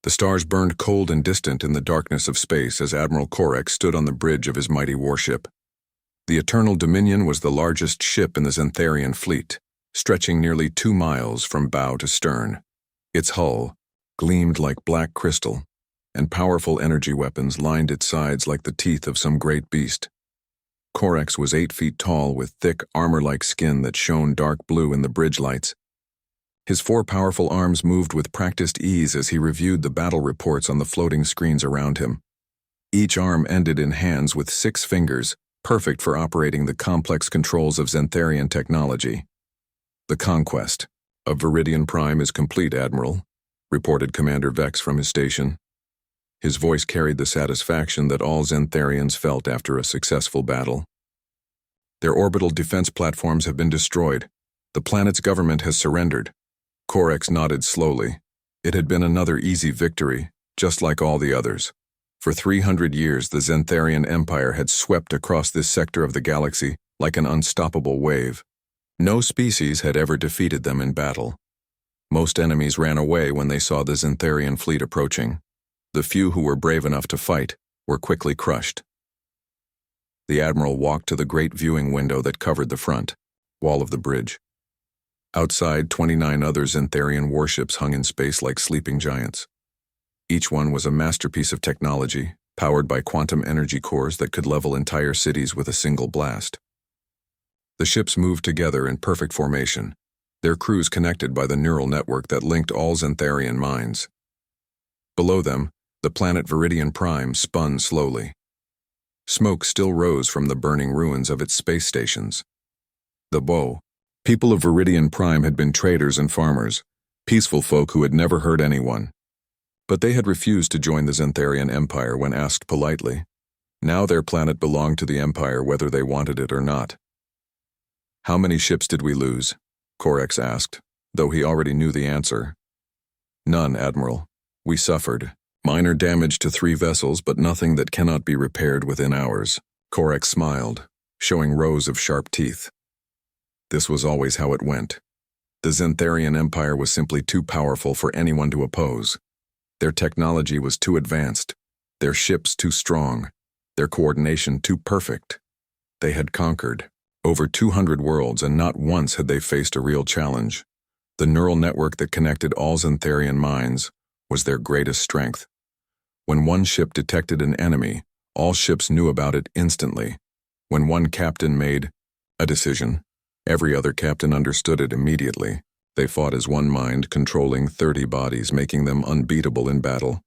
The stars burned cold and distant in the darkness of space as Admiral Corex stood on the bridge of his mighty warship. The Eternal Dominion was the largest ship in the Zenththeran fleet, stretching nearly 2 miles from bow to stern. Its hull gleamed like black crystal, and powerful energy weapons lined its sides like the teeth of some great beast. Corex was 8 feet tall with thick, armor-like skin that shone dark blue in the bridge lights. His 4 powerful arms moved with practiced ease as he reviewed the battle reports on the floating screens around him. Each arm ended in hands with 6 fingers, perfect for operating the complex controls of Zenththeran technology. "The conquest of Viridian Prime is complete, Admiral," reported Commander Vex from his station. His voice carried the satisfaction that all Zenththarians felt after a successful battle. "Their orbital defense platforms have been destroyed. The planet's government has surrendered." Corex nodded slowly. It had been another easy victory, just like all the others. For 300 years, the Zenththeran Empire had swept across this sector of the galaxy like an unstoppable wave. No species had ever defeated them in battle. Most enemies ran away when they saw the Zenththeran fleet approaching. The few who were brave enough to fight were quickly crushed. The Admiral walked to the great viewing window that covered the front wall of the bridge. Outside, 29 other Zenththeran warships hung in space like sleeping giants. Each one was a masterpiece of technology, powered by quantum energy cores that could level entire cities with a single blast. The ships moved together in perfect formation, their crews connected by the neural network that linked all Zenththeran minds. Below them, the planet Viridian Prime spun slowly. Smoke still rose from the burning ruins of its space stations. The people of Viridian Prime had been traders and farmers, peaceful folk who had never hurt anyone. But they had refused to join the Zenththeran Empire when asked politely. Now their planet belonged to the Empire whether they wanted it or not. "How many ships did we lose?" Corex asked, though he already knew the answer. "None, Admiral. We suffered. Minor damage to 3 vessels, but nothing that cannot be repaired within hours." Corex smiled, showing rows of sharp teeth. This was always how it went. The Zenththeran Empire was simply too powerful for anyone to oppose. Their technology was too advanced, their ships too strong, their coordination too perfect. They had conquered over 200 worlds, and not once had they faced a real challenge. The neural network that connected all Zenththeran minds was their greatest strength. When one ship detected an enemy, all ships knew about it instantly. When one captain made a decision, every other captain understood it immediately. They fought as one mind, controlling 30 bodies, making them unbeatable in battle.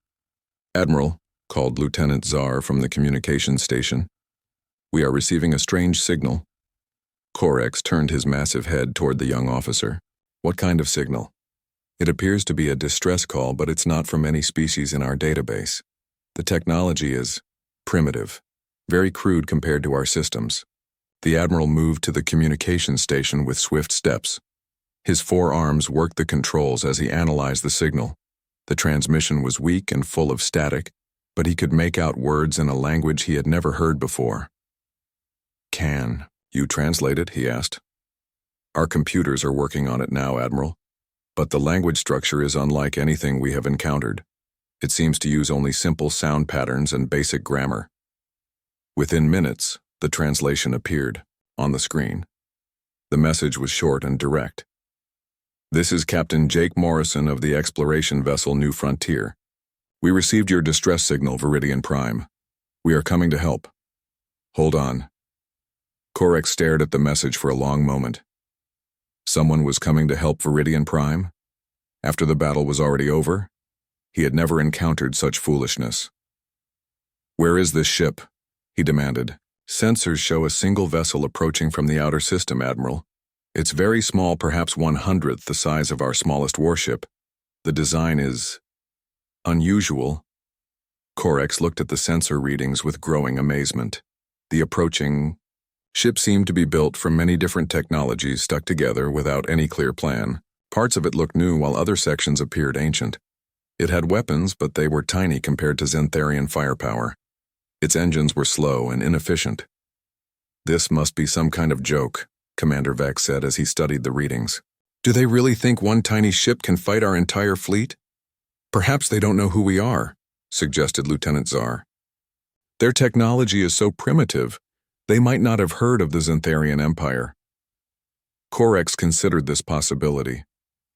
"Admiral," called Lieutenant Czar from the communications station, "we are receiving a strange signal." Corex turned his massive head toward the young officer. "What kind of signal?" "It appears to be a distress call, but it's not from any species in our database. The technology is primitive, very crude compared to our systems." The Admiral moved to the communications station with swift steps. His 4 arms worked the controls as he analyzed the signal. The transmission was weak and full of static, but he could make out words in a language he had never heard before. "Can you translate it?" he asked. "Our computers are working on it now, Admiral, but the language structure is unlike anything we have encountered. It seems to use only simple sound patterns and basic grammar." Within minutes, the translation appeared on the screen. The message was short and direct. "This is Captain Jake Morrison of the exploration vessel New Frontier. We received your distress signal, Viridian Prime. We are coming to help. Hold on." Corex stared at the message for a long moment. Someone was coming to help Viridian Prime? After the battle was already over? He had never encountered such foolishness. "Where is this ship?" he demanded. "Sensors show a single vessel approaching from the outer system, Admiral. It's very small, perhaps 1/100th the size of our smallest warship. The design is unusual." Corex looked at the sensor readings with growing amazement. The approaching ship seemed to be built from many different technologies stuck together without any clear plan. Parts of it looked new while other sections appeared ancient. It had weapons, but they were tiny compared to Zenththeran firepower. Its engines were slow and inefficient. "This must be some kind of joke," Commander Vex said as he studied the readings. "Do they really think one tiny ship can fight our entire fleet?" Perhaps they don't know who we are, suggested Lieutenant Tsar. Their technology is so primitive, they might not have heard of the Zenththeran Empire. Corex considered this possibility.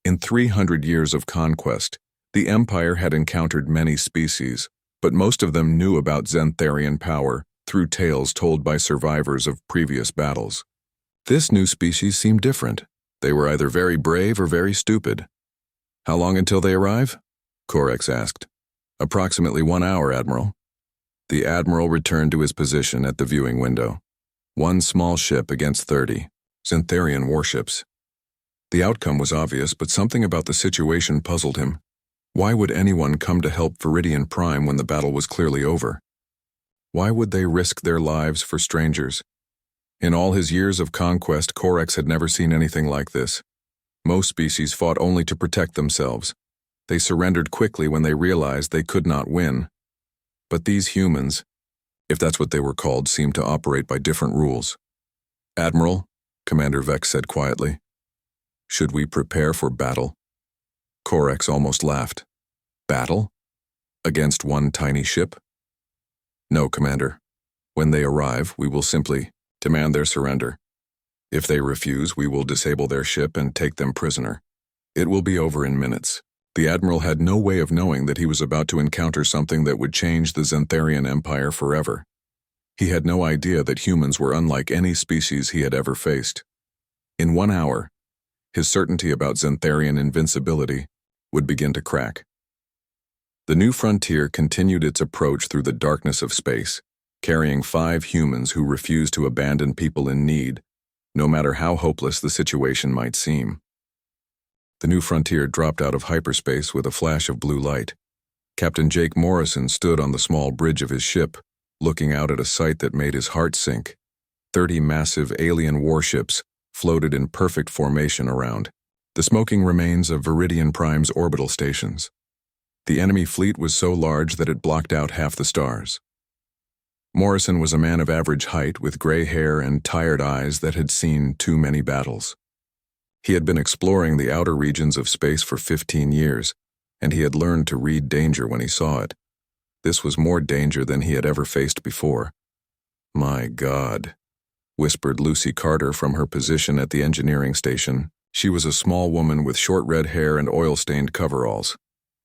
In 300 years of conquest, the Empire had encountered many species, but most of them knew about Zenththeran power through tales told by survivors of previous battles. This new species seemed different. They were either very brave or very stupid. How long until they arrive? Corex asked. Approximately 1 hour, Admiral. The Admiral returned to his position at the viewing window. One small ship against 30, Zenththeran warships. The outcome was obvious, but something about the situation puzzled him. Why would anyone come to help Viridian Prime when the battle was clearly over? Why would they risk their lives for strangers? In all his years of conquest, Corex had never seen anything like this. Most species fought only to protect themselves. They surrendered quickly when they realized they could not win. But these humans, if that's what they were called, seemed to operate by different rules. Admiral, Commander Vex said quietly, should we prepare for battle? Corex almost laughed. Battle? Against one tiny ship? No, Commander. When they arrive, we will simply demand their surrender. If they refuse, we will disable their ship and take them prisoner. It will be over in minutes. The Admiral had no way of knowing that he was about to encounter something that would change the Zenththeran Empire forever. He had no idea that humans were unlike any species he had ever faced. In 1 hour, his certainty about Zenththeran invincibility would begin to crack. The new frontier continued its approach through the darkness of space, carrying 5 humans who refused to abandon people in need, no matter how hopeless the situation might seem. The new frontier dropped out of hyperspace with a flash of blue light. Captain Jake Morrison stood on the small bridge of his ship, looking out at a sight that made his heart sink. 30 massive alien warships floated in perfect formation around, the smoking remains of Viridian Prime's orbital stations. The enemy fleet was so large that it blocked out half the stars. Morrison was a man of average height with gray hair and tired eyes that had seen too many battles. He had been exploring the outer regions of space for 15 years, and he had learned to read danger when he saw it. This was more danger than he had ever faced before. My God, whispered Lucy Carter from her position at the engineering station. She was a small woman with short red hair and oil-stained coveralls.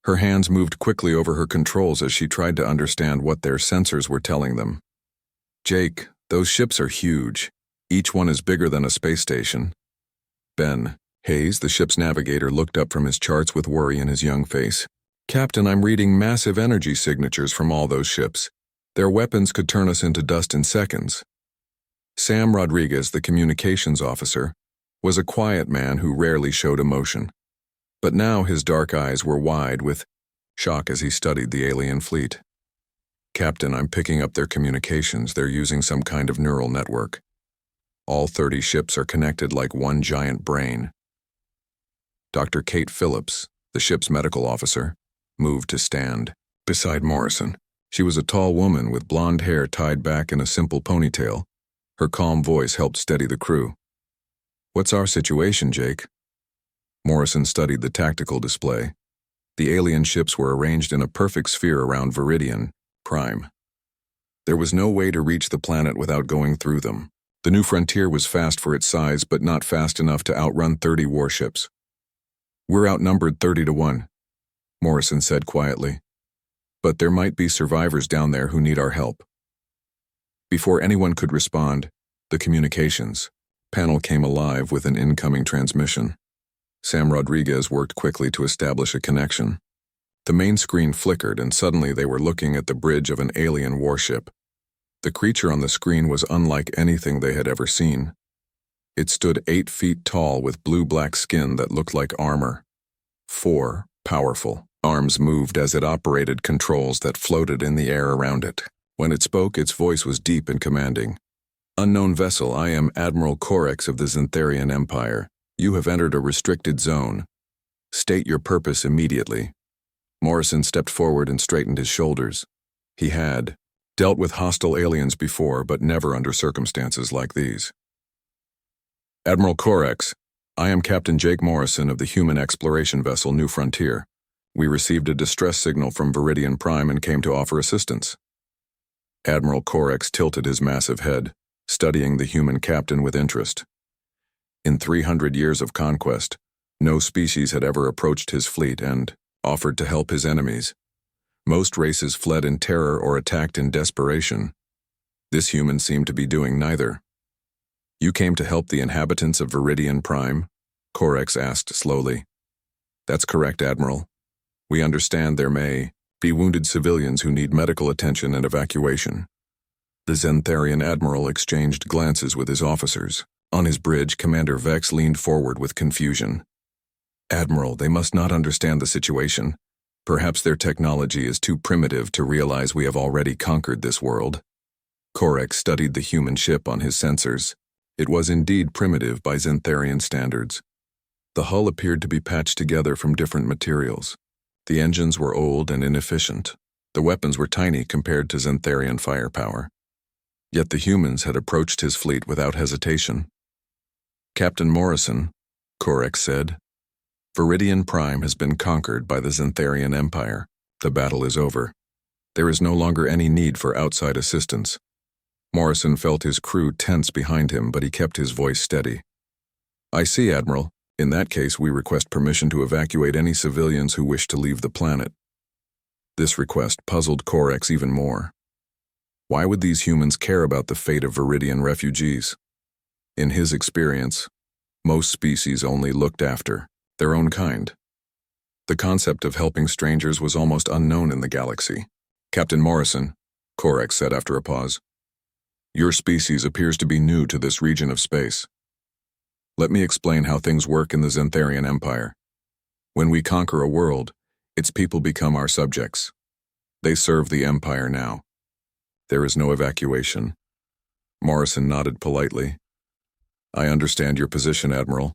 Her hands moved quickly over her controls as she tried to understand what their sensors were telling them. Jake, those ships are huge. Each one is bigger than a space station. Ben Hayes, the ship's navigator, looked up from his charts with worry in his young face. Captain, I'm reading massive energy signatures from all those ships. Their weapons could turn us into dust in seconds. Sam Rodriguez, the communications officer, was a quiet man who rarely showed emotion. But now his dark eyes were wide with shock as he studied the alien fleet. Captain, I'm picking up their communications. They're using some kind of neural network. All 30 ships are connected like one giant brain. Dr. Kate Phillips, the ship's medical officer, moved to stand beside Morrison. She was a tall woman with blonde hair tied back in a simple ponytail. Her calm voice helped steady the crew. What's our situation, Jake? Morrison studied the tactical display. The alien ships were arranged in a perfect sphere around Viridian Prime. There was no way to reach the planet without going through them. The new frontier was fast for its size, but not fast enough to outrun 30 warships. We're outnumbered 30-1, Morrison said quietly. But there might be survivors down there who need our help. Before anyone could respond, the communications panel came alive with an incoming transmission. Sam Rodriguez worked quickly to establish a connection. The main screen flickered, and suddenly they were looking at the bridge of an alien warship. The creature on the screen was unlike anything they had ever seen. It stood 8 feet tall with blue-black skin that looked like armor. 4 powerful arms moved as it operated controls that floated in the air around it. When it spoke, its voice was deep and commanding. Unknown vessel, I am Admiral Corex of the Zenththeran Empire. You have entered a restricted zone. State your purpose immediately. Morrison stepped forward and straightened his shoulders. He had dealt with hostile aliens before, but never under circumstances like these. Admiral Corex, I am Captain Jake Morrison of the human exploration vessel New Frontier. We received a distress signal from Viridian Prime and came to offer assistance. Admiral Corex tilted his massive head, studying the human captain with interest. In 300 years of conquest, no species had ever approached his fleet and offered to help his enemies. Most races fled in terror or attacked in desperation. This human seemed to be doing neither. "You came to help the inhabitants of Viridian Prime?" Corex asked slowly. "That's correct, Admiral. We understand there may be wounded civilians who need medical attention and evacuation." The Zenththeran Admiral exchanged glances with his officers. On his bridge, Commander Vex leaned forward with confusion. "Admiral, they must not understand the situation. Perhaps their technology is too primitive to realize we have already conquered this world." Corex studied the human ship on his sensors. It was indeed primitive by Zenththeran standards. The hull appeared to be patched together from different materials. The engines were old and inefficient. The weapons were tiny compared to Zenththeran firepower. Yet the humans had approached his fleet without hesitation. "Captain Morrison," Corex said, "Viridian Prime has been conquered by the Zenththeran Empire. The battle is over. There is no longer any need for outside assistance." Morrison felt his crew tense behind him, but he kept his voice steady. "I see, Admiral. In that case, we request permission to evacuate any civilians who wish to leave the planet." This request puzzled Corex even more. Why would these humans care about the fate of Viridian refugees? In his experience, most species only looked after their own kind. The concept of helping strangers was almost unknown in the galaxy. "Captain Morrison," Corex said after a pause, "your species appears to be new to this region of space. Let me explain how things work in the Zenththeran Empire. When we conquer a world, its people become our subjects. They serve the Empire now. There is no evacuation." Morrison nodded politely. "I understand your position, Admiral.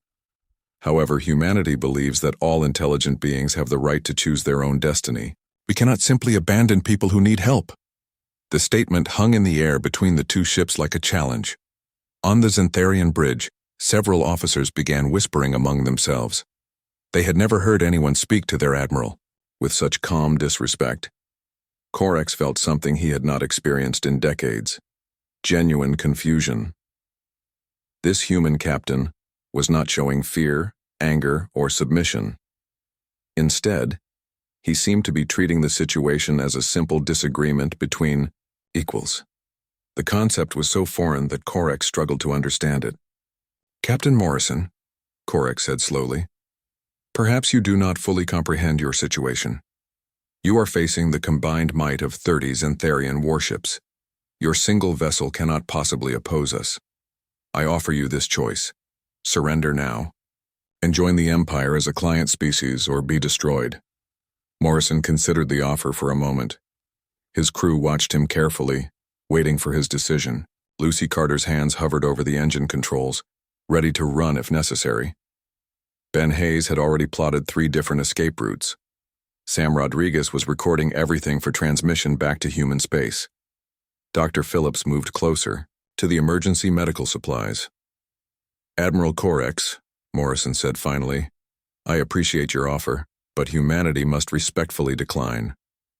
However, humanity believes that all intelligent beings have the right to choose their own destiny. We cannot simply abandon people who need help." The statement hung in the air between the two ships like a challenge. On the Zenththeran bridge, several officers began whispering among themselves. They had never heard anyone speak to their admiral with such calm disrespect. Corex felt something he had not experienced in decades: genuine confusion. This human captain was not showing fear, anger, or submission. Instead, he seemed to be treating the situation as a simple disagreement between equals. The concept was so foreign that Corex struggled to understand it. "Captain Morrison," Corex said slowly, "perhaps you do not fully comprehend your situation. You are facing the combined might of 30 Zenththeran warships. Your single vessel cannot possibly oppose us. I offer you this choice: surrender now, and join the Empire as a client species, or be destroyed." Morrison considered the offer for a moment. His crew watched him carefully, waiting for his decision. Lucy Carter's hands hovered over the engine controls, ready to run if necessary. Ben Hayes had already plotted 3 different escape routes. Sam Rodriguez was recording everything for transmission back to human space. Dr. Phillips moved closer, to the emergency medical supplies. "Admiral Corex," Morrison said finally, "I appreciate your offer, but humanity must respectfully decline.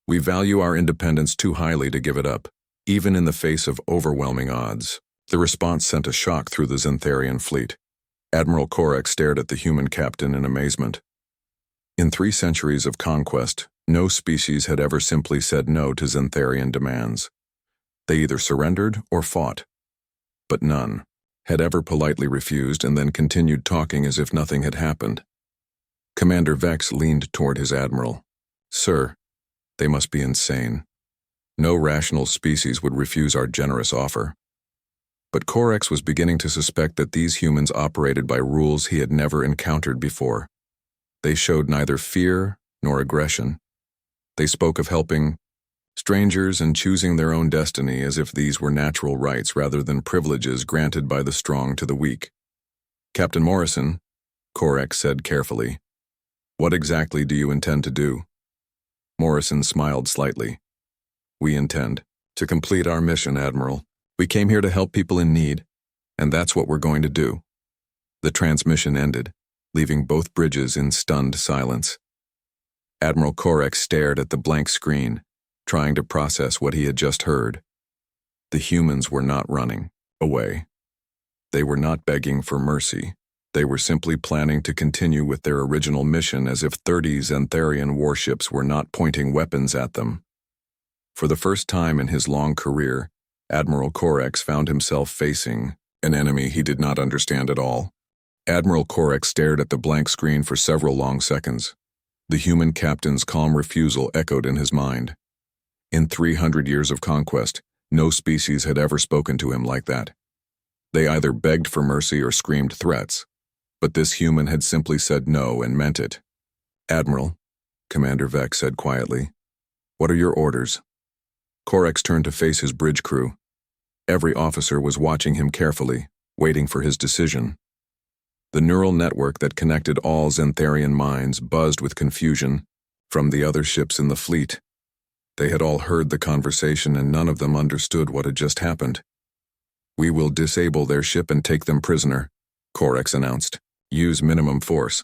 We value our independence too highly to give it up, even in the face of overwhelming odds." The response sent a shock through the Zenththeran fleet. Admiral Corex stared at the human captain in amazement. In 3 centuries of conquest, no species had ever simply said no to Zenththeran demands. They either surrendered or fought. But none had ever politely refused and then continued talking as if nothing had happened. Commander Vex leaned toward his admiral. "Sir, they must be insane. No rational species would refuse our generous offer." But Corex was beginning to suspect that these humans operated by rules he had never encountered before. They showed neither fear nor aggression. They spoke of helping strangers and choosing their own destiny as if these were natural rights rather than privileges granted by the strong to the weak. "Captain Morrison," Corex said carefully, "what exactly do you intend to do?" Morrison smiled slightly. "We intend to complete our mission, Admiral. We came here to help people in need, and that's what we're going to do." The transmission ended, leaving both bridges in stunned silence. Admiral Korex stared at the blank screen, trying to process what he had just heard. The humans were not running away. They were not begging for mercy. They were simply planning to continue with their original mission as if 30 Zenththeran warships were not pointing weapons at them. For the first time in his long career, Admiral Korex found himself facing an enemy he did not understand at all. Admiral Korex stared at the blank screen for several long seconds. The human captain's calm refusal echoed in his mind. In 300 years of conquest, no species had ever spoken to him like that. They either begged for mercy or screamed threats, but this human had simply said no and meant it. "Admiral," Commander Vex said quietly, "what are your orders?" Korex turned to face his bridge crew. Every officer was watching him carefully, waiting for his decision. The neural network that connected all Zenththeran minds buzzed with confusion from the other ships in the fleet. They had all heard the conversation and none of them understood what had just happened. "We will disable their ship and take them prisoner," Korex announced. "Use minimum force.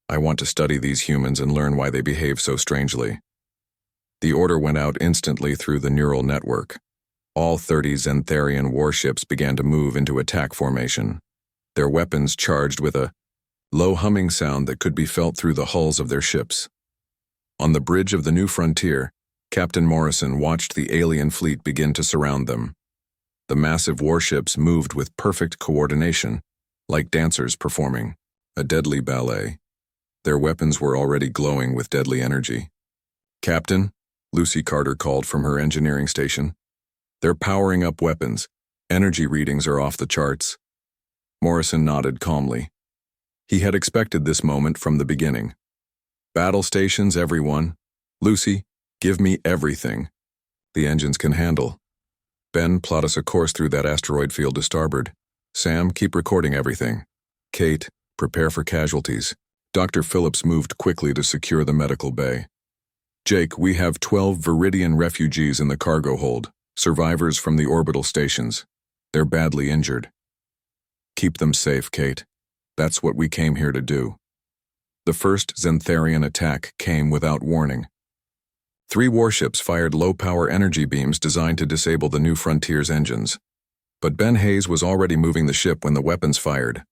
I want to study these humans and learn why they behave so strangely." The order went out instantly through the neural network. All 30 Zenththeran warships began to move into attack formation, their weapons charged with a low humming sound that could be felt through the hulls of their ships. On the bridge of the new frontier, Captain Morrison watched the alien fleet begin to surround them. The massive warships moved with perfect coordination, like dancers performing a deadly ballet. Their weapons were already glowing with deadly energy. "Captain," Lucy Carter called from her engineering station. "They're powering up weapons. Energy readings are off the charts." Morrison nodded calmly. He had expected this moment from the beginning. "Battle stations, everyone. Lucy, give me everything the engines can handle. Ben, plot us a course through that asteroid field to starboard. Sam, keep recording everything. Kate, prepare for casualties." Dr. Phillips moved quickly to secure the medical bay. "Jake, we have 12 Viridian refugees in the cargo hold, survivors from the orbital stations. They're badly injured." "Keep them safe, Kate. That's what we came here to do." The first Zenththeran attack came without warning. 3 warships fired low-power energy beams designed to disable the New Frontier's engines. But Ben Hayes was already moving the ship when the weapons fired.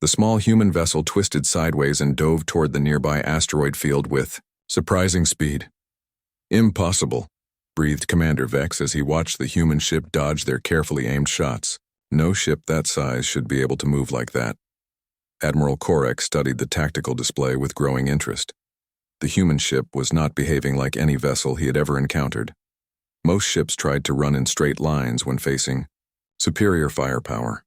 The small human vessel twisted sideways and dove toward the nearby asteroid field with surprising speed. "Impossible," breathed Commander Vex as he watched the human ship dodge their carefully aimed shots. No ship that size should be able to move like that. Admiral Korex studied the tactical display with growing interest. The human ship was not behaving like any vessel he had ever encountered. Most ships tried to run in straight lines when facing superior firepower.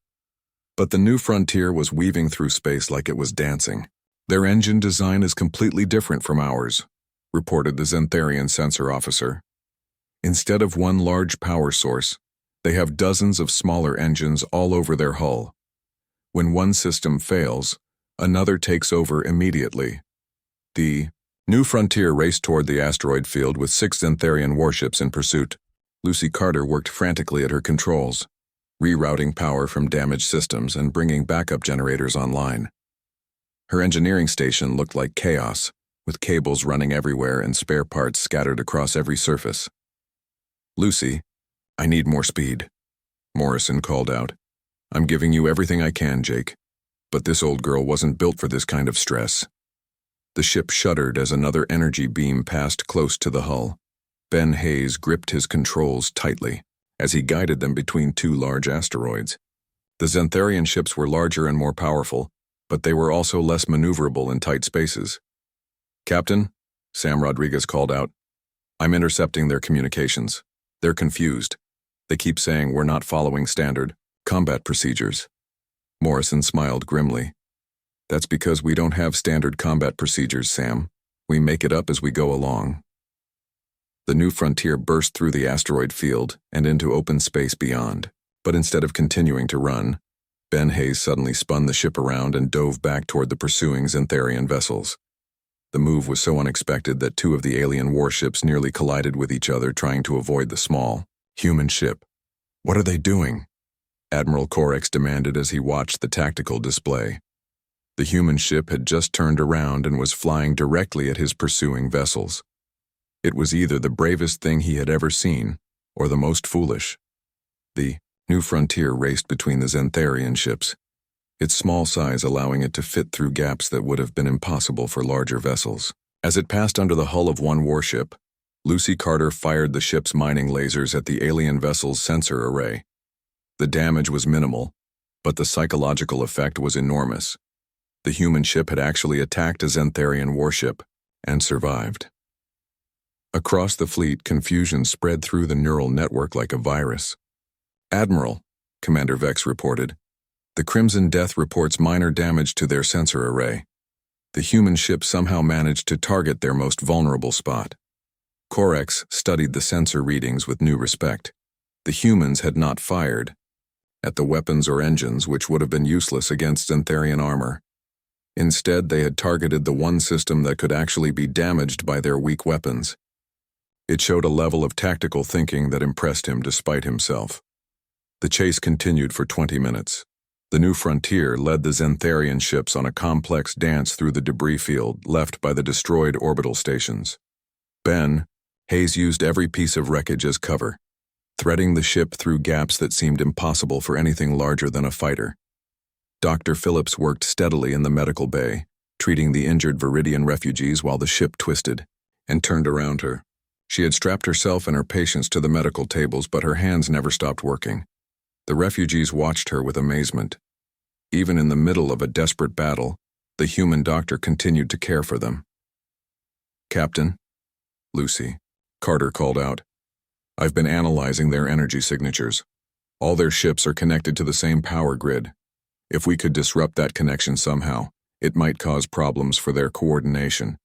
But the New Frontier was weaving through space like it was dancing. "Their engine design is completely different from ours," reported the Zenththeran sensor officer. "Instead of one large power source, they have dozens of smaller engines all over their hull. When one system fails, another takes over immediately." The New Frontier raced toward the asteroid field with 6 Zenththeran warships in pursuit. Lucy Carter worked frantically at her controls, rerouting power from damaged systems and bringing backup generators online. Her engineering station looked like chaos, with cables running everywhere and spare parts scattered across every surface. "Lucy, I need more speed," Morrison called out. "I'm giving you everything I can, Jake, but this old girl wasn't built for this kind of stress." The ship shuddered as another energy beam passed close to the hull. Ben Hayes gripped his controls tightly as he guided them between 2 large asteroids. The Zenththeran ships were larger and more powerful, but they were also less maneuverable in tight spaces. "Captain," Sam Rodriguez called out, "I'm intercepting their communications. They're confused. They keep saying we're not following standard combat procedures." Morrison smiled grimly. "That's because we don't have standard combat procedures, Sam. We make it up as we go along." The New Frontier burst through the asteroid field and into open space beyond. But instead of continuing to run, Ben Hayes suddenly spun the ship around and dove back toward the pursuing Zenththeran vessels. The move was so unexpected that 2 of the alien warships nearly collided with each other trying to avoid the small human ship. "What are they doing?" Admiral Korex demanded as he watched the tactical display. The human ship had just turned around and was flying directly at his pursuing vessels. It was either the bravest thing he had ever seen, or the most foolish. The New Frontier raced between the Zenththeran ships, its small size allowing it to fit through gaps that would have been impossible for larger vessels. As it passed under the hull of one warship, Lucy Carter fired the ship's mining lasers at the alien vessel's sensor array. The damage was minimal, but the psychological effect was enormous. The human ship had actually attacked a Zenththeran warship and survived. Across the fleet, confusion spread through the neural network like a virus. "Admiral," Commander Vex reported, "the Crimson Death reports minor damage to their sensor array. The human ship somehow managed to target their most vulnerable spot." Corex studied the sensor readings with new respect. The humans had not fired at the weapons or engines, which would have been useless against Zenththeran armor. Instead, they had targeted the one system that could actually be damaged by their weak weapons. It showed a level of tactical thinking that impressed him despite himself. The chase continued for 20 minutes. The New Frontier led the Zenththeran ships on a complex dance through the debris field left by the destroyed orbital stations. Hayes used every piece of wreckage as cover, threading the ship through gaps that seemed impossible for anything larger than a fighter. Dr. Phillips worked steadily in the medical bay, treating the injured Viridian refugees while the ship twisted and turned around her. She had strapped herself and her patients to the medical tables, but her hands never stopped working. The refugees watched her with amazement. Even in the middle of a desperate battle, the human doctor continued to care for them. "Captain," Lucy Carter called out, "I've been analyzing their energy signatures. All their ships are connected to the same power grid. If we could disrupt that connection somehow, it might cause problems for their coordination."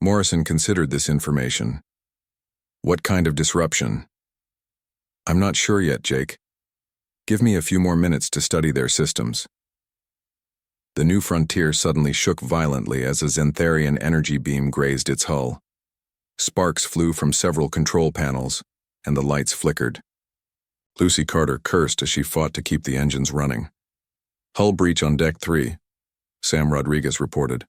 Morrison considered this information. "What kind of disruption?" "I'm not sure yet, Jake. Give me a few more minutes to study their systems." The New Frontier suddenly shook violently as a Zenththeran energy beam grazed its hull. Sparks flew from several control panels, and the lights flickered. Lucy Carter cursed as she fought to keep the engines running. "Hull breach on Deck 3, Sam Rodriguez reported.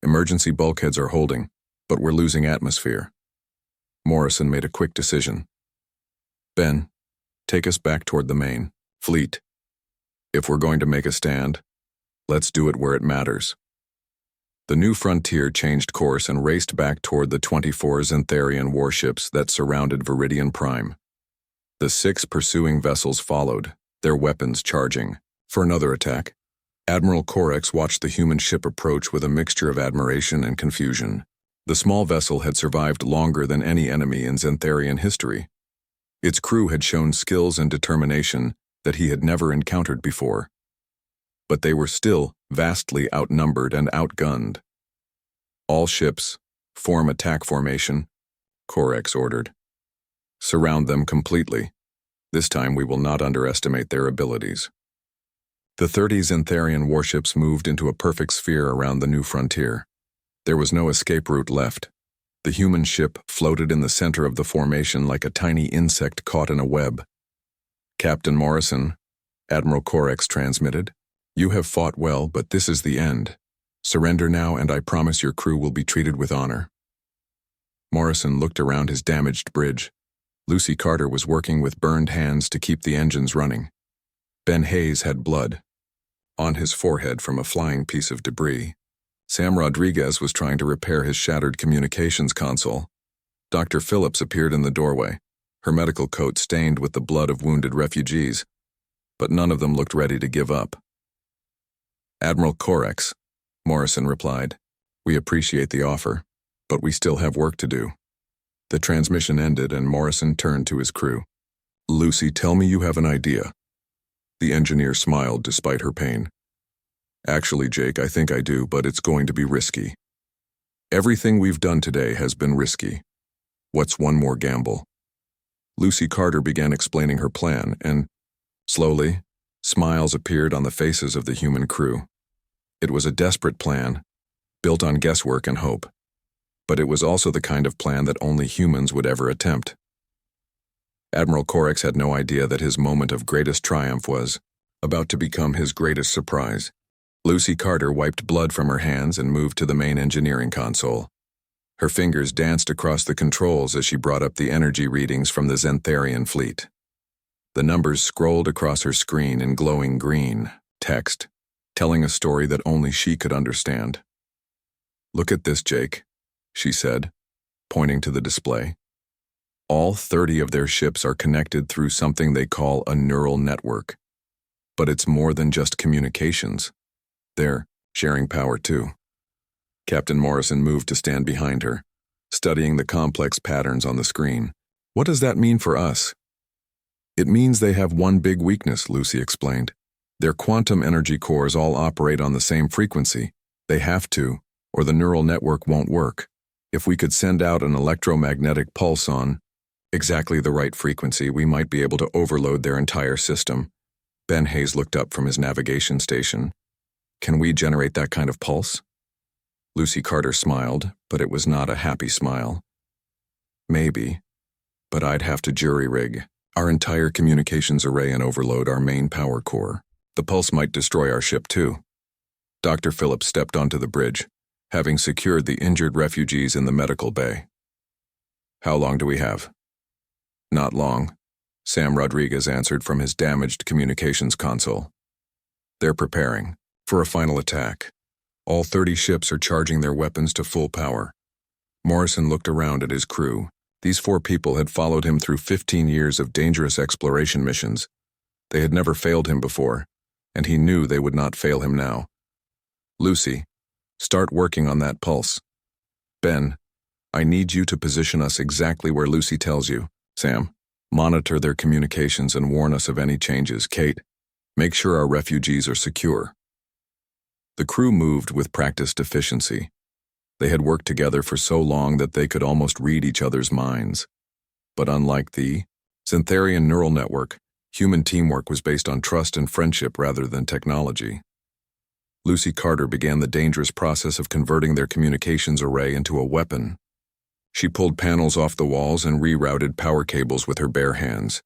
"Emergency bulkheads are holding, but we're losing atmosphere." Morrison made a quick decision. "Ben, take us back toward the main fleet. If we're going to make a stand, let's do it where it matters." The New Frontier changed course and raced back toward the 24 Zenththeran warships that surrounded Viridian Prime. The 6 pursuing vessels followed, their weapons charging, for another attack. Admiral Corex watched the human ship approach with a mixture of admiration and confusion. The small vessel had survived longer than any enemy in Zenththeran history. Its crew had shown skills and determination that he had never encountered before. But they were still vastly outnumbered and outgunned. "All ships, form attack formation," Corex ordered. "Surround them completely. This time we will not underestimate their abilities." The 30 Zenththeran warships moved into a perfect sphere around the New Frontier. There was no escape route left. The human ship floated in the center of the formation like a tiny insect caught in a web. "Captain Morrison," Admiral Corex transmitted, "you have fought well, but this is the end. Surrender now, and I promise your crew will be treated with honor." Morrison looked around his damaged bridge. Lucy Carter was working with burned hands to keep the engines running. Ben Hayes had blood on his forehead from a flying piece of debris. Sam Rodriguez was trying to repair his shattered communications console. Dr. Phillips appeared in the doorway, her medical coat stained with the blood of wounded refugees, but none of them looked ready to give up. "Admiral Corex," Morrison replied, "we appreciate the offer, but we still have work to do." The transmission ended and Morrison turned to his crew. "Lucy, tell me you have an idea." The engineer smiled despite her pain. "Actually, Jake, I think I do, but it's going to be risky. Everything we've done today has been risky. What's one more gamble?" Lucy Carter began explaining her plan, and, slowly, smiles appeared on the faces of the human crew. It was a desperate plan, built on guesswork and hope, but it was also the kind of plan that only humans would ever attempt. Admiral Corex had no idea that his moment of greatest triumph was about to become his greatest surprise. Lucy Carter wiped blood from her hands and moved to the main engineering console. Her fingers danced across the controls as she brought up the energy readings from the Zenththeran fleet. The numbers scrolled across her screen in glowing green text, telling a story that only she could understand. "Look at this, Jake," she said, pointing to the display. "All 30 of their ships are connected through something they call a neural network. But it's more than just communications. They're sharing power too." Captain Morrison moved to stand behind her, studying the complex patterns on the screen. "What does that mean for us?" "It means they have one big weakness," Lucy explained. "Their quantum energy cores all operate on the same frequency. They have to, or the neural network won't work. If we could send out an electromagnetic pulse on exactly the right frequency, we might be able to overload their entire system." Ben Hayes looked up from his navigation station. "Can we generate that kind of pulse?" Lucy Carter smiled, but it was not a happy smile. "Maybe, but I'd have to jury-rig our entire communications array and overload our main power core. The pulse might destroy our ship too." Dr. Phillips stepped onto the bridge, having secured the injured refugees in the medical bay. "How long do we have?" "Not long," Sam Rodriguez answered from his damaged communications console. "They're preparing for a final attack. All 30 ships are charging their weapons to full power." Morrison looked around at his crew. These 4 people had followed him through 15 years of dangerous exploration missions. They had never failed him before, and he knew they would not fail him now. "Lucy, start working on that pulse. Ben, I need you to position us exactly where Lucy tells you. Sam, monitor their communications and warn us of any changes. Kate, make sure our refugees are secure." The crew moved with practiced efficiency. They had worked together for so long that they could almost read each other's minds. But unlike the Zenththeran neural network, human teamwork was based on trust and friendship rather than technology. Lucy Carter began the dangerous process of converting their communications array into a weapon. She pulled panels off the walls and rerouted power cables with her bare hands.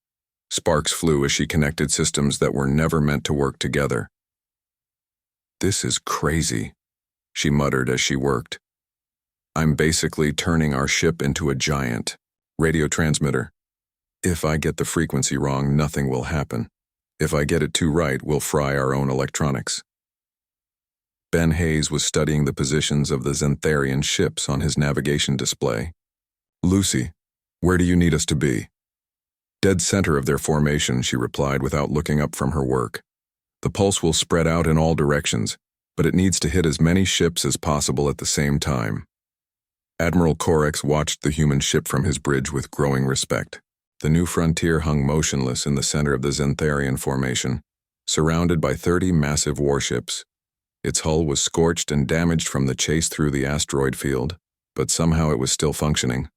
Sparks flew as she connected systems that were never meant to work together. "This is crazy," she muttered as she worked. "I'm basically turning our ship into a giant radio transmitter. If I get the frequency wrong, nothing will happen. If I get it too right, we'll fry our own electronics." Ben Hayes was studying the positions of the Zenththeran ships on his navigation display. "Lucy, where do you need us to be?" "Dead center of their formation," she replied without looking up from her work. "The pulse will spread out in all directions, but it needs to hit as many ships as possible at the same time." Admiral Corex watched the human ship from his bridge with growing respect. The New Frontier hung motionless in the center of the Zenththeran formation, surrounded by 30 massive warships. Its hull was scorched and damaged from the chase through the asteroid field, but somehow it was still functioning.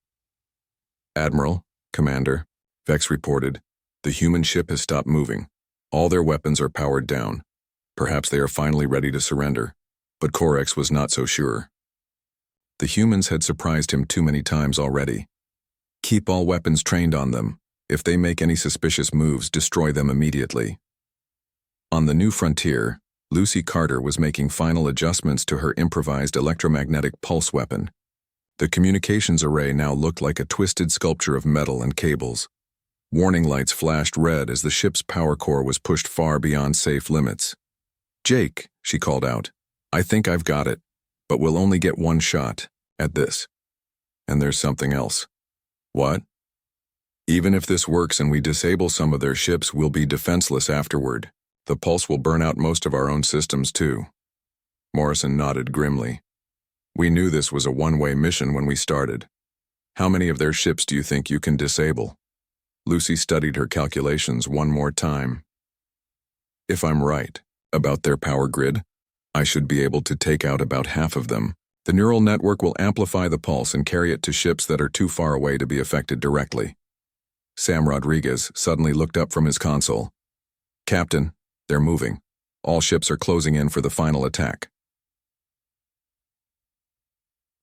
"Admiral, Commander," Vex reported, "the human ship has stopped moving. All their weapons are powered down. Perhaps they are finally ready to surrender." But Corex was not so sure. The humans had surprised him too many times already. "Keep all weapons trained on them. If they make any suspicious moves, destroy them immediately." On the New Frontier, Lucy Carter was making final adjustments to her improvised electromagnetic pulse weapon. The communications array now looked like a twisted sculpture of metal and cables. Warning lights flashed red as the ship's power core was pushed far beyond safe limits. "Jake," she called out, "I think I've got it, but we'll only get one shot at this. And there's something else." "What?" "Even if this works and we disable some of their ships, we'll be defenseless afterward. The pulse will burn out most of our own systems too." Morrison nodded grimly. "We knew this was a one-way mission when we started. How many of their ships do you think you can disable?" Lucy studied her calculations one more time. "If I'm right about their power grid, I should be able to take out about half of them. The neural network will amplify the pulse and carry it to ships that are too far away to be affected directly." Sam Rodriguez suddenly looked up from his console. "Captain, they're moving. All ships are closing in for the final attack."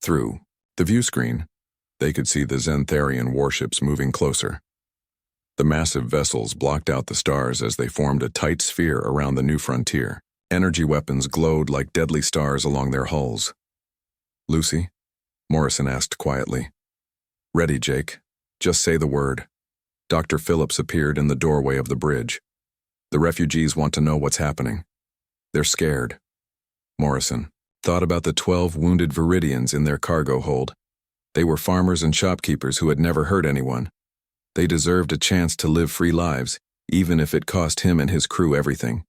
Through the view screen, they could see the Zenththeran warships moving closer. The massive vessels blocked out the stars as they formed a tight sphere around the New Frontier. Energy weapons glowed like deadly stars along their hulls. "Lucy?" Morrison asked quietly. "Ready, Jake. Just say the word." Dr. Phillips appeared in the doorway of the bridge. "The refugees want to know what's happening. They're scared." Morrison thought about the 12 wounded Viridians in their cargo hold. They were farmers and shopkeepers who had never hurt anyone. They deserved a chance to live free lives, even if it cost him and his crew everything.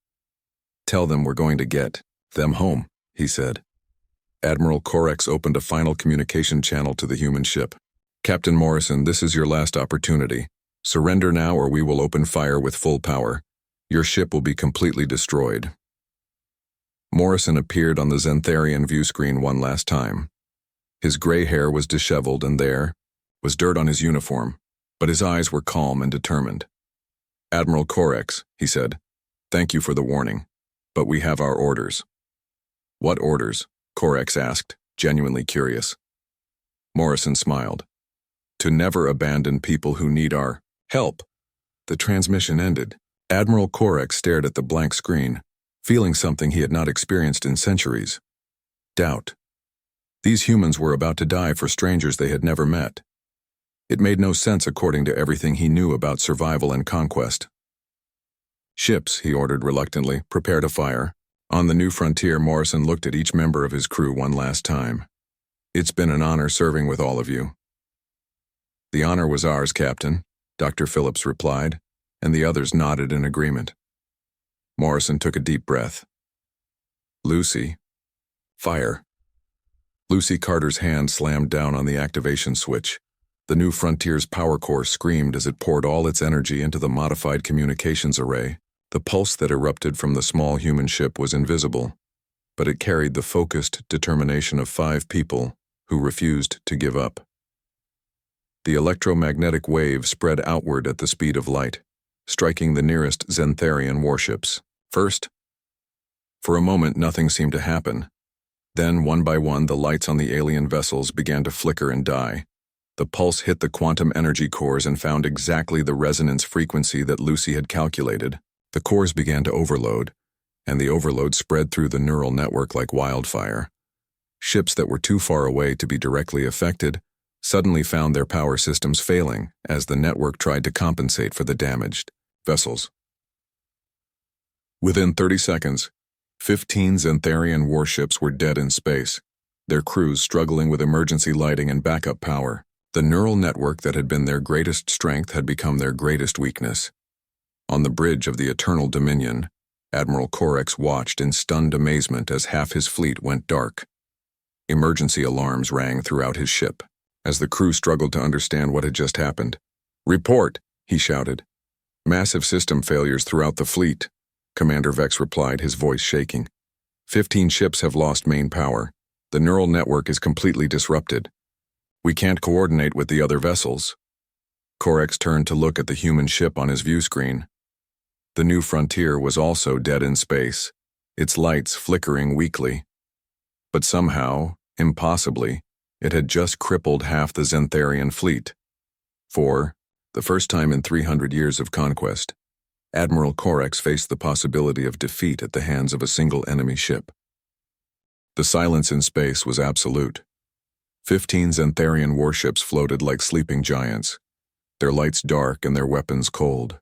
"Tell them we're going to get them home," he said. Admiral Corex opened a final communication channel to the human ship. "Captain Morrison, this is your last opportunity. Surrender now or we will open fire with full power. Your ship will be completely destroyed." Morrison appeared on the Zenththeran view screen one last time. His gray hair was disheveled and there was dirt on his uniform, but his eyes were calm and determined. "Admiral Corex," he said, "thank you for the warning, but we have our orders." "What orders?" Corex asked, genuinely curious. Morrison smiled. "To never abandon people who need our help." The transmission ended. Admiral Corex stared at the blank screen, feeling something he had not experienced in centuries. Doubt. These humans were about to die for strangers they had never met. It made no sense according to everything he knew about survival and conquest. "Ships," he ordered reluctantly, "prepare to fire." On the new frontier, Morrison looked at each member of his crew one last time. "It's been an honor serving with all of you." "The honor was ours, Captain," Dr. Phillips replied, and the others nodded in agreement. Morrison took a deep breath. "Lucy, fire." Lucy Carter's hand slammed down on the activation switch. The new frontier's power core screamed as it poured all its energy into the modified communications array. The pulse that erupted from the small human ship was invisible, but it carried the focused determination of 5 people who refused to give up. The electromagnetic wave spread outward at the speed of light, striking the nearest Zenththeran warships. First, for a moment nothing seemed to happen. Then, one by one, the lights on the alien vessels began to flicker and die. The pulse hit the quantum energy cores and found exactly the resonance frequency that Lucy had calculated. The cores began to overload, and the overload spread through the neural network like wildfire. Ships that were too far away to be directly affected suddenly found their power systems failing as the network tried to compensate for the damaged vessels. Within 30 seconds, 15 Zenththeran warships were dead in space, their crews struggling with emergency lighting and backup power. The neural network that had been their greatest strength had become their greatest weakness. On the bridge of the Eternal Dominion, Admiral Corex watched in stunned amazement as half his fleet went dark. Emergency alarms rang throughout his ship, as the crew struggled to understand what had just happened. "Report," he shouted. "Massive system failures throughout the fleet," Commander Vex replied, his voice shaking. 15 ships have lost main power. The neural network is completely disrupted. We can't coordinate with the other vessels." Corex turned to look at the human ship on his view screen. The new frontier was also dead in space, its lights flickering weakly. But somehow, impossibly, it had just crippled half the Zenththeran fleet. For the first time in 300 years of conquest, Admiral Corex faced the possibility of defeat at the hands of a single enemy ship. The silence in space was absolute. 15 Zenththeran warships floated like sleeping giants, their lights dark and their weapons cold.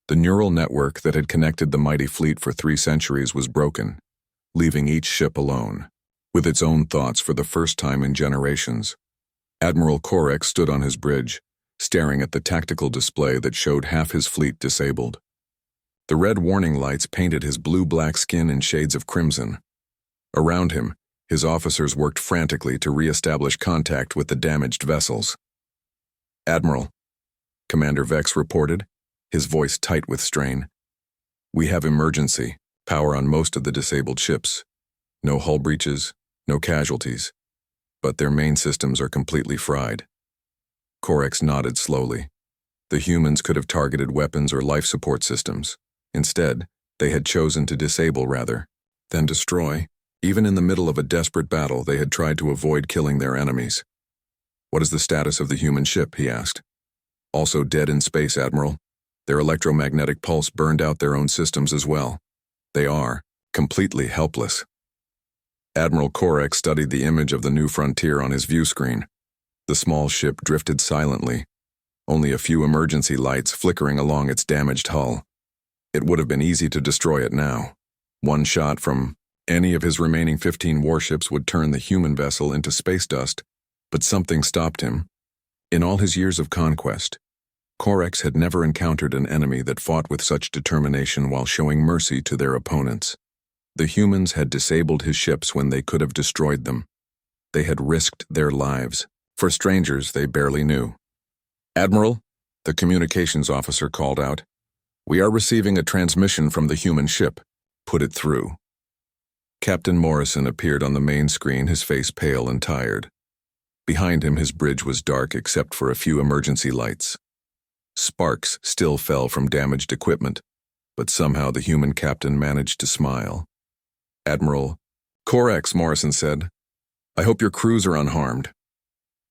The neural network that had connected the mighty fleet for 3 centuries was broken, leaving each ship alone, with its own thoughts for the first time in generations. Admiral Corex stood on his bridge, staring at the tactical display that showed half his fleet disabled. The red warning lights painted his blue-black skin in shades of crimson. Around him, his officers worked frantically to re-establish contact with the damaged vessels. "Admiral," Commander Vex reported, his voice tight with strain. "We have emergency power on most of the disabled ships. No hull breaches, no casualties, but their main systems are completely fried." Corex nodded slowly. The humans could have targeted weapons or life support systems. Instead, they had chosen to disable rather than destroy. Even in the middle of a desperate battle, they had tried to avoid killing their enemies. "What is the status of the human ship?" he asked. "Also dead in space, Admiral. Their electromagnetic pulse burned out their own systems as well." "They are," completely helpless. Admiral Korex studied the image of the new frontier on his view screen. The small ship drifted silently, only a few emergency lights flickering along its damaged hull. It would have been easy to destroy it now. One shot from any of his remaining 15 warships would turn the human vessel into space dust, but something stopped him. In all his years of conquest, Korex had never encountered an enemy that fought with such determination while showing mercy to their opponents. The humans had disabled his ships when they could have destroyed them. They had risked their lives for strangers they barely knew. "Admiral," the communications officer called out, "we are receiving a transmission from the human ship. Put it through." Captain Morrison appeared on the main screen, his face pale and tired. Behind him, his bridge was dark except for a few emergency lights. Sparks still fell from damaged equipment, but somehow the human captain managed to smile. "Admiral Korex," Morrison said, "I hope your crews are unharmed."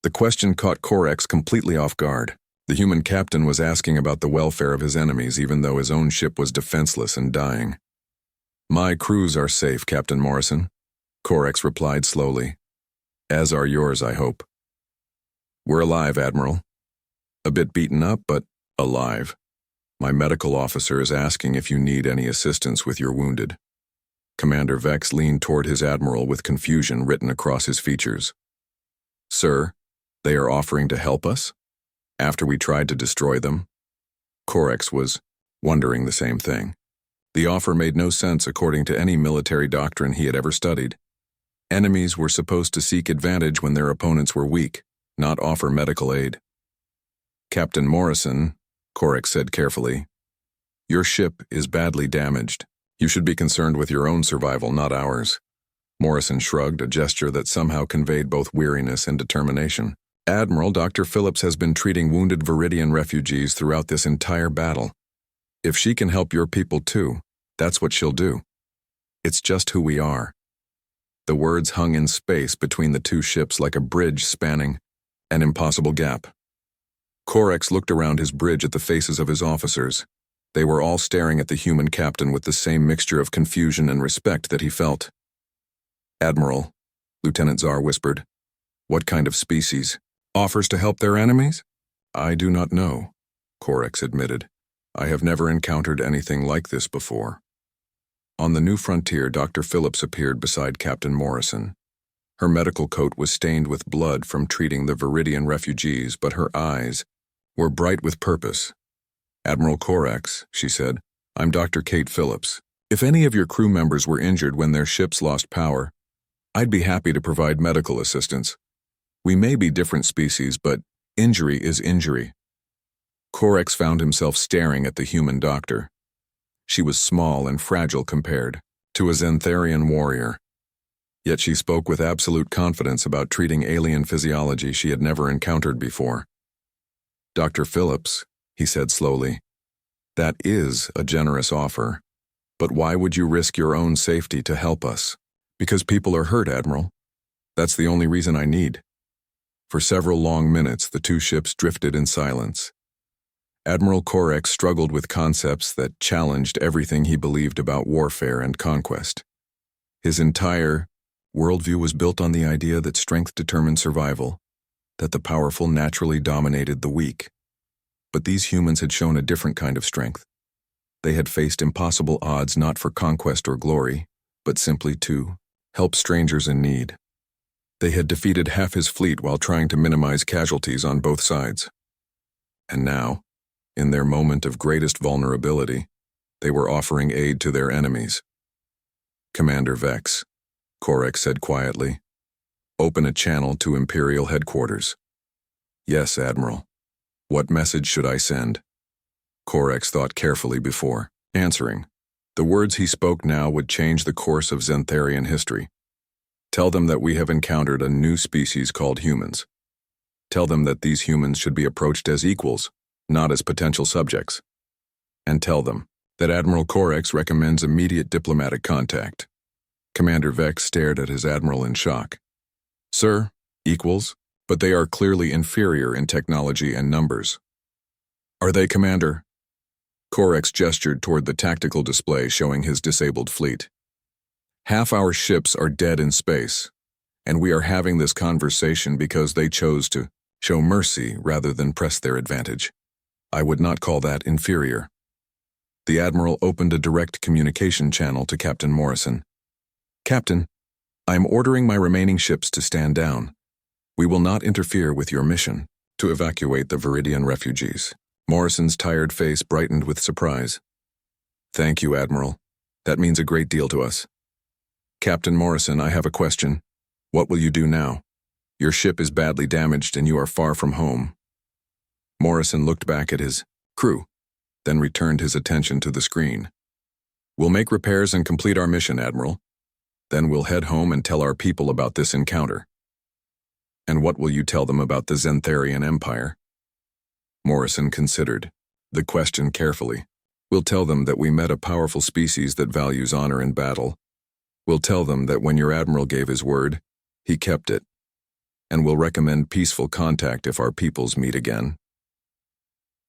The question caught Korex completely off guard. The human captain was asking about the welfare of his enemies even though his own ship was defenseless and dying. "My crews are safe, Captain Morrison," Korex replied slowly. "As are yours, I hope." "We're alive, Admiral. A bit beaten up, but alive. My medical officer is asking if you need any assistance with your wounded." Commander Vex leaned toward his admiral with confusion written across his features. "Sir, they are offering to help us? After we tried to destroy them?" Korex was wondering the same thing. The offer made no sense according to any military doctrine he had ever studied. Enemies were supposed to seek advantage when their opponents were weak, not offer medical aid. "Captain Morrison," Korex said carefully, "your ship is badly damaged. You should be concerned with your own survival, not ours." Morrison shrugged, a gesture that somehow conveyed both weariness and determination. "Admiral, Dr. Phillips has been treating wounded Viridian refugees throughout this entire battle. If she can help your people too, that's what she'll do. It's just who we are." The words hung in space between the two ships like a bridge spanning an impossible gap. Korex looked around his bridge at the faces of his officers. They were all staring at the human captain with the same mixture of confusion and respect that he felt. "Admiral," Lieutenant Czar whispered, "what kind of species offers to help their enemies?" "I do not know," Korex admitted. "I have never encountered anything like this before." On the new frontier, Dr. Phillips appeared beside Captain Morrison. Her medical coat was stained with blood from treating the Viridian refugees, but her eyes were bright with purpose. "Admiral Korex," she said, "I'm Dr. Kate Phillips. If any of your crew members were injured when their ships lost power, I'd be happy to provide medical assistance. We may be different species, but injury is injury." Korex found himself staring at the human doctor. She was small and fragile compared to a Zenththeran warrior. Yet she spoke with absolute confidence about treating alien physiology she had never encountered before. "Dr. Phillips," he said slowly, "that is a generous offer. But why would you risk your own safety to help us?" "Because people are hurt, Admiral. That's the only reason I need." For several long minutes, the two ships drifted in silence. Admiral Korex struggled with concepts that challenged everything he believed about warfare and conquest. His entire worldview was built on the idea that strength determined survival, that the powerful naturally dominated the weak. But these humans had shown a different kind of strength. They had faced impossible odds not for conquest or glory, but simply to help strangers in need. They had defeated half his fleet while trying to minimize casualties on both sides. And now, in their moment of greatest vulnerability, they were offering aid to their enemies. "Commander Vex," Korex said quietly, "open a channel to Imperial headquarters." "Yes, Admiral. What message should I send?" Korex thought carefully before answering. The words he spoke now would change the course of Zenththeran history. "Tell them that we have encountered a new species called humans. Tell them that these humans should be approached as equals, not as potential subjects. And tell them that Admiral Korex recommends immediate diplomatic contact." Commander Vex stared at his admiral in shock. "Sir, equals, but they are clearly inferior in technology and numbers." "Are they, Commander?" Korex gestured toward the tactical display showing his disabled fleet. Half our ships are dead in space, and we are having this conversation because they chose to show mercy rather than press their advantage. I would not call that inferior. The Admiral opened a direct communication channel to Captain Morrison. Captain, I am ordering my remaining ships to stand down. We will not interfere with your mission to evacuate the Viridian refugees. Morrison's tired face brightened with surprise. Thank you, Admiral. That means a great deal to us. Captain Morrison, I have a question. What will you do now? Your ship is badly damaged and you are far from home. Morrison looked back at his crew, then returned his attention to the screen. We'll make repairs and complete our mission, Admiral. Then we'll head home and tell our people about this encounter. And what will you tell them about the Zenththeran Empire? Morrison considered the question carefully. We'll tell them that we met a powerful species that values honor in battle. We'll tell them that when your Admiral gave his word, he kept it. And we'll recommend peaceful contact if our peoples meet again.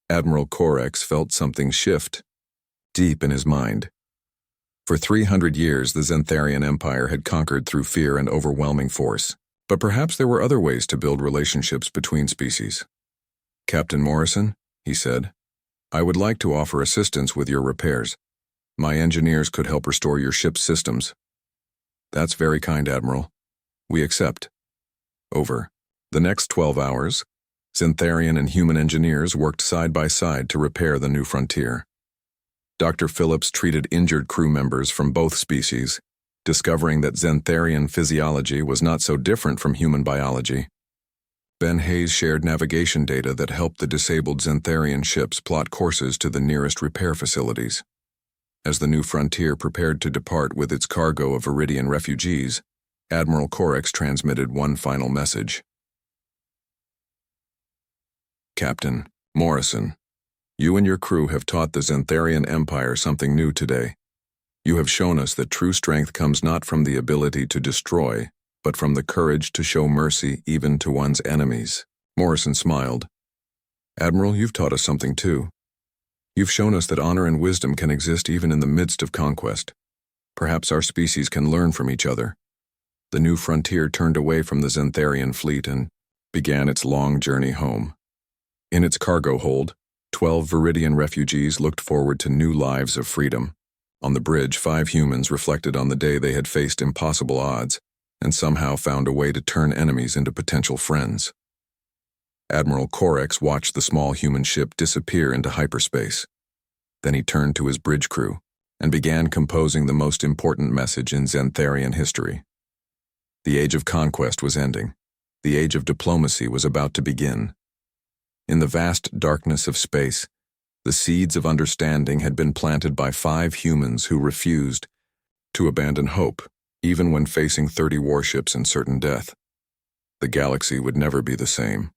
Admiral Corex felt something shift deep in his mind. For 300 years, the Zenththeran Empire had conquered through fear and overwhelming force. But perhaps there were other ways to build relationships between species. Captain Morrison, he said, I would like to offer assistance with your repairs. My engineers could help restore your ship's systems. That's very kind, Admiral. We accept. Over the next 12 hours, Zenththeran and human engineers worked side by side to repair the new frontier. Dr. Phillips treated injured crew members from both species, discovering that Zenththeran physiology was not so different from human biology. Ben Hayes shared navigation data that helped the disabled Zenththeran ships plot courses to the nearest repair facilities. As the new frontier prepared to depart with its cargo of Viridian refugees, Admiral Corex transmitted one final message. Captain Morrison, you and your crew have taught the Zenththeran Empire something new today. You have shown us that true strength comes not from the ability to destroy, but from the courage to show mercy even to one's enemies. Morrison smiled. Admiral, you've taught us something too. You've shown us that honor and wisdom can exist even in the midst of conquest. Perhaps our species can learn from each other. The new frontier turned away from the Zenththeran fleet and began its long journey home. In its cargo hold, 12 Viridian refugees looked forward to new lives of freedom. On the bridge, 5 humans reflected on the day they had faced impossible odds and somehow found a way to turn enemies into potential friends. Admiral Corex watched the small human ship disappear into hyperspace. Then he turned to his bridge crew and began composing the most important message in Zenththeran history. The age of conquest was ending. The age of diplomacy was about to begin. In the vast darkness of space, the seeds of understanding had been planted by 5 humans who refused to abandon hope, even when facing 30 warships and certain death. The galaxy would never be the same.